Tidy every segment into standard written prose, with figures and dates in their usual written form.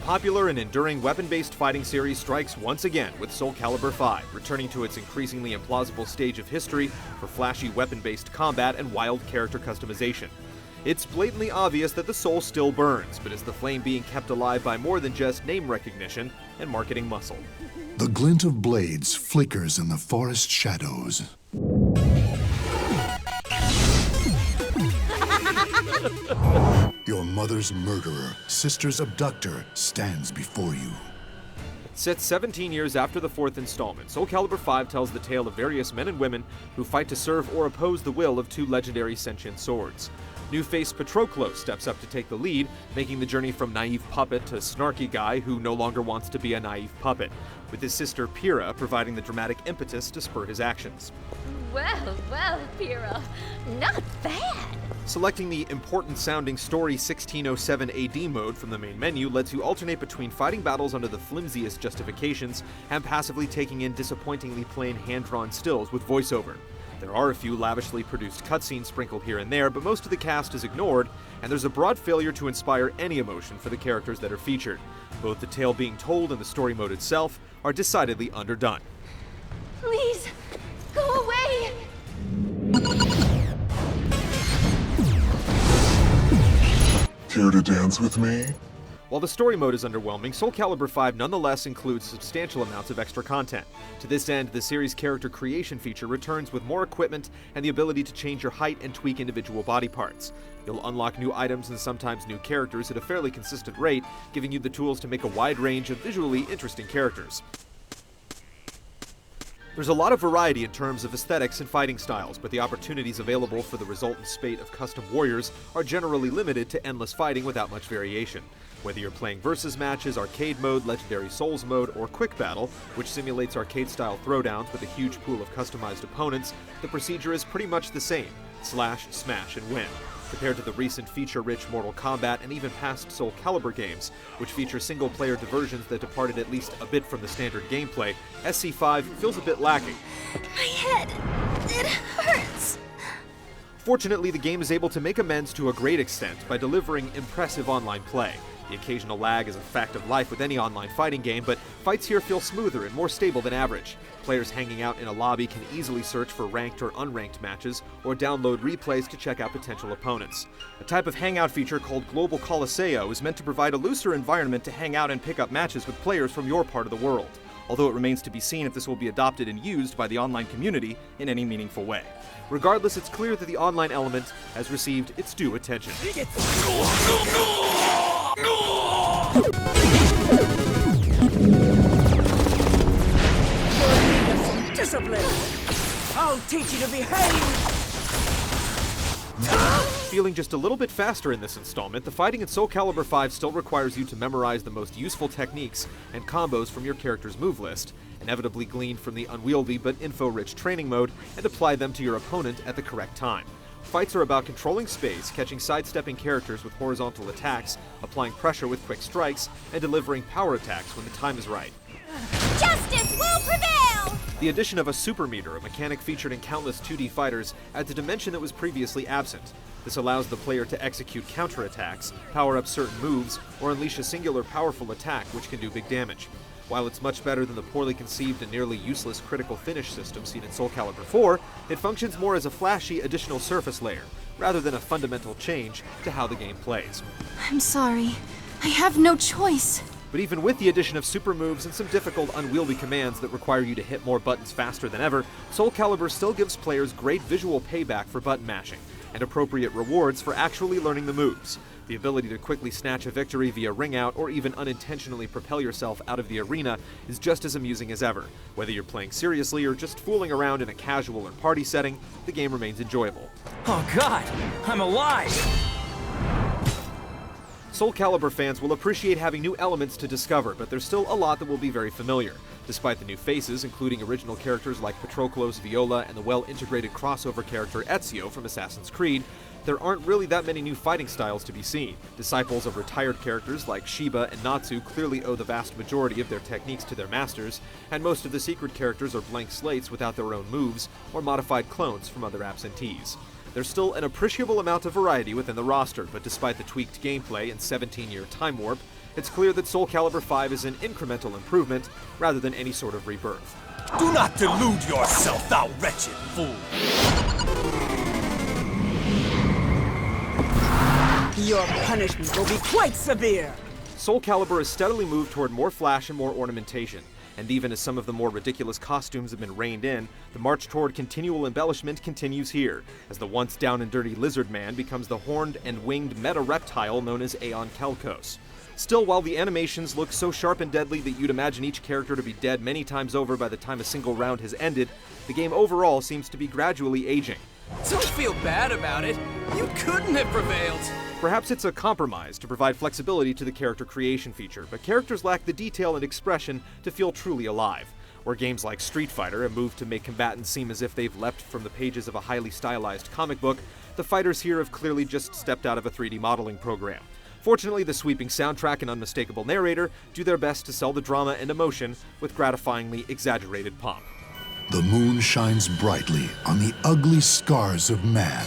popular and enduring weapon-based fighting series strikes once again with Soul Calibur 5, returning to its increasingly implausible stage of history for flashy weapon-based combat and wild character customization. It's blatantly obvious that the soul still burns, but is the flame being kept alive by more than just name recognition and marketing muscle? The glint of blades flickers in the forest shadows. Your mother's murderer, sister's abductor, stands before you. Set 17 years after the fourth installment, Soul Calibur 5 tells the tale of various men and women who fight to serve or oppose the will of two legendary sentient swords. New face Patroclo steps up to take the lead, making the journey from naive puppet to snarky guy who no longer wants to be a naive puppet, with his sister Pyrrha providing the dramatic impetus to spur his actions. Well, Pyrrha, not bad. Selecting the important-sounding Story 1607 AD mode from the main menu lets you alternate between fighting battles under the flimsiest justifications and passively taking in disappointingly plain hand-drawn stills with voiceover. There are a few lavishly produced cutscenes sprinkled here and there, but most of the cast is ignored, and there's a broad failure to inspire any emotion for the characters that are featured. Both the tale being told and the story mode itself are decidedly underdone. Please, go away! Care to dance with me? While the story mode is underwhelming, Soul Calibur 5 nonetheless includes substantial amounts of extra content. To this end, the series' character creation feature returns with more equipment and the ability to change your height and tweak individual body parts. You'll unlock new items and sometimes new characters at a fairly consistent rate, giving you the tools to make a wide range of visually interesting characters. There's a lot of variety in terms of aesthetics and fighting styles, but the opportunities available for the resultant spate of custom warriors are generally limited to endless fighting without much variation. Whether you're playing versus matches, arcade mode, legendary souls mode, or quick battle, which simulates arcade-style throwdowns with a huge pool of customized opponents, the procedure is pretty much the same: slash, smash, and win. Compared to the recent feature-rich Mortal Kombat and even past Soul Calibur games, which feature single-player diversions that departed at least a bit from the standard gameplay, SC5 feels a bit lacking. My head, it hurts. Fortunately, the game is able to make amends to a great extent by delivering impressive online play. The occasional lag is a fact of life with any online fighting game, but fights here feel smoother and more stable than average. Players hanging out in a lobby can easily search for ranked or unranked matches, or download replays to check out potential opponents. A type of hangout feature called Global Colosseo is meant to provide a looser environment to hang out and pick up matches with players from your part of the world, although it remains to be seen if this will be adopted and used by the online community in any meaningful way. Regardless, it's clear that the online element has received its due attention. Discipline! I'll teach you to behave! Feeling just a little bit faster in this installment, the fighting in Soul Calibur 5 still requires you to memorize the most useful techniques and combos from your character's move list, inevitably gleaned from the unwieldy but info-rich training mode, and apply them to your opponent at the correct time. Fights are about controlling space, catching sidestepping characters with horizontal attacks, applying pressure with quick strikes, and delivering power attacks when the time is right. Justice will prevail! The addition of a super meter, a mechanic featured in countless 2D fighters, adds a dimension that was previously absent. This allows the player to execute counterattacks, power up certain moves, or unleash a singular powerful attack which can do big damage. While it's much better than the poorly conceived and nearly useless critical finish system seen in Soul Calibur 4, it functions more as a flashy additional surface layer, rather than a fundamental change to how the game plays. I'm sorry. I have no choice. But even with the addition of super moves and some difficult unwieldy commands that require you to hit more buttons faster than ever, Soul Calibur still gives players great visual payback for button mashing, and appropriate rewards for actually learning the moves. The ability to quickly snatch a victory via ring out or even unintentionally propel yourself out of the arena is just as amusing as ever. Whether you're playing seriously or just fooling around in a casual or party setting, the game remains enjoyable. Oh God, I'm alive! Soul Calibur fans will appreciate having new elements to discover, but there's still a lot that will be very familiar. Despite the new faces, including original characters like Patroclo's Viola and the well-integrated crossover character Ezio from Assassin's Creed, there aren't really that many new fighting styles to be seen. Disciples of retired characters like Shiba and Natsu clearly owe the vast majority of their techniques to their masters, and most of the secret characters are blank slates without their own moves, or modified clones from other absentees. There's still an appreciable amount of variety within the roster, but despite the tweaked gameplay and 17-year time warp, it's clear that Soul Calibur 5 is an incremental improvement rather than any sort of rebirth. Do not delude yourself, thou wretched fool! Your punishment will be quite severe! Soul Calibur has steadily moved toward more flash and more ornamentation, and even as some of the more ridiculous costumes have been reined in, the march toward continual embellishment continues here, as the once down and dirty lizard man becomes the horned and winged meta-reptile known as Aeon Kelkos. Still, while the animations look so sharp and deadly that you'd imagine each character to be dead many times over by the time a single round has ended, the game overall seems to be gradually aging. Don't feel bad about it. You couldn't have prevailed. Perhaps it's a compromise to provide flexibility to the character creation feature, but characters lack the detail and expression to feel truly alive. Where games like Street Fighter have moved to make combatants seem as if they've leapt from the pages of a highly stylized comic book, the fighters here have clearly just stepped out of a 3D modeling program. Fortunately, the sweeping soundtrack and unmistakable narrator do their best to sell the drama and emotion with gratifyingly exaggerated pomp. The moon shines brightly on the ugly scars of man.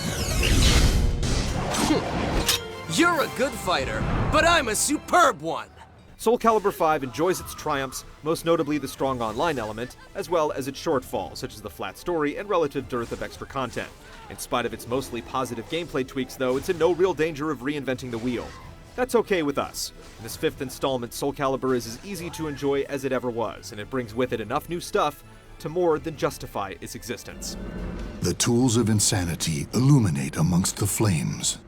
You're a good fighter, but I'm a superb one! Soul Calibur 5 enjoys its triumphs, most notably the strong online element, as well as its shortfalls, such as the flat story and relative dearth of extra content. In spite of its mostly positive gameplay tweaks, though, it's in no real danger of reinventing the wheel. That's okay with us. In this fifth installment, Soul Calibur is as easy to enjoy as it ever was, and it brings with it enough new stuff to more than justify its existence. The tools of insanity illuminate amongst the flames.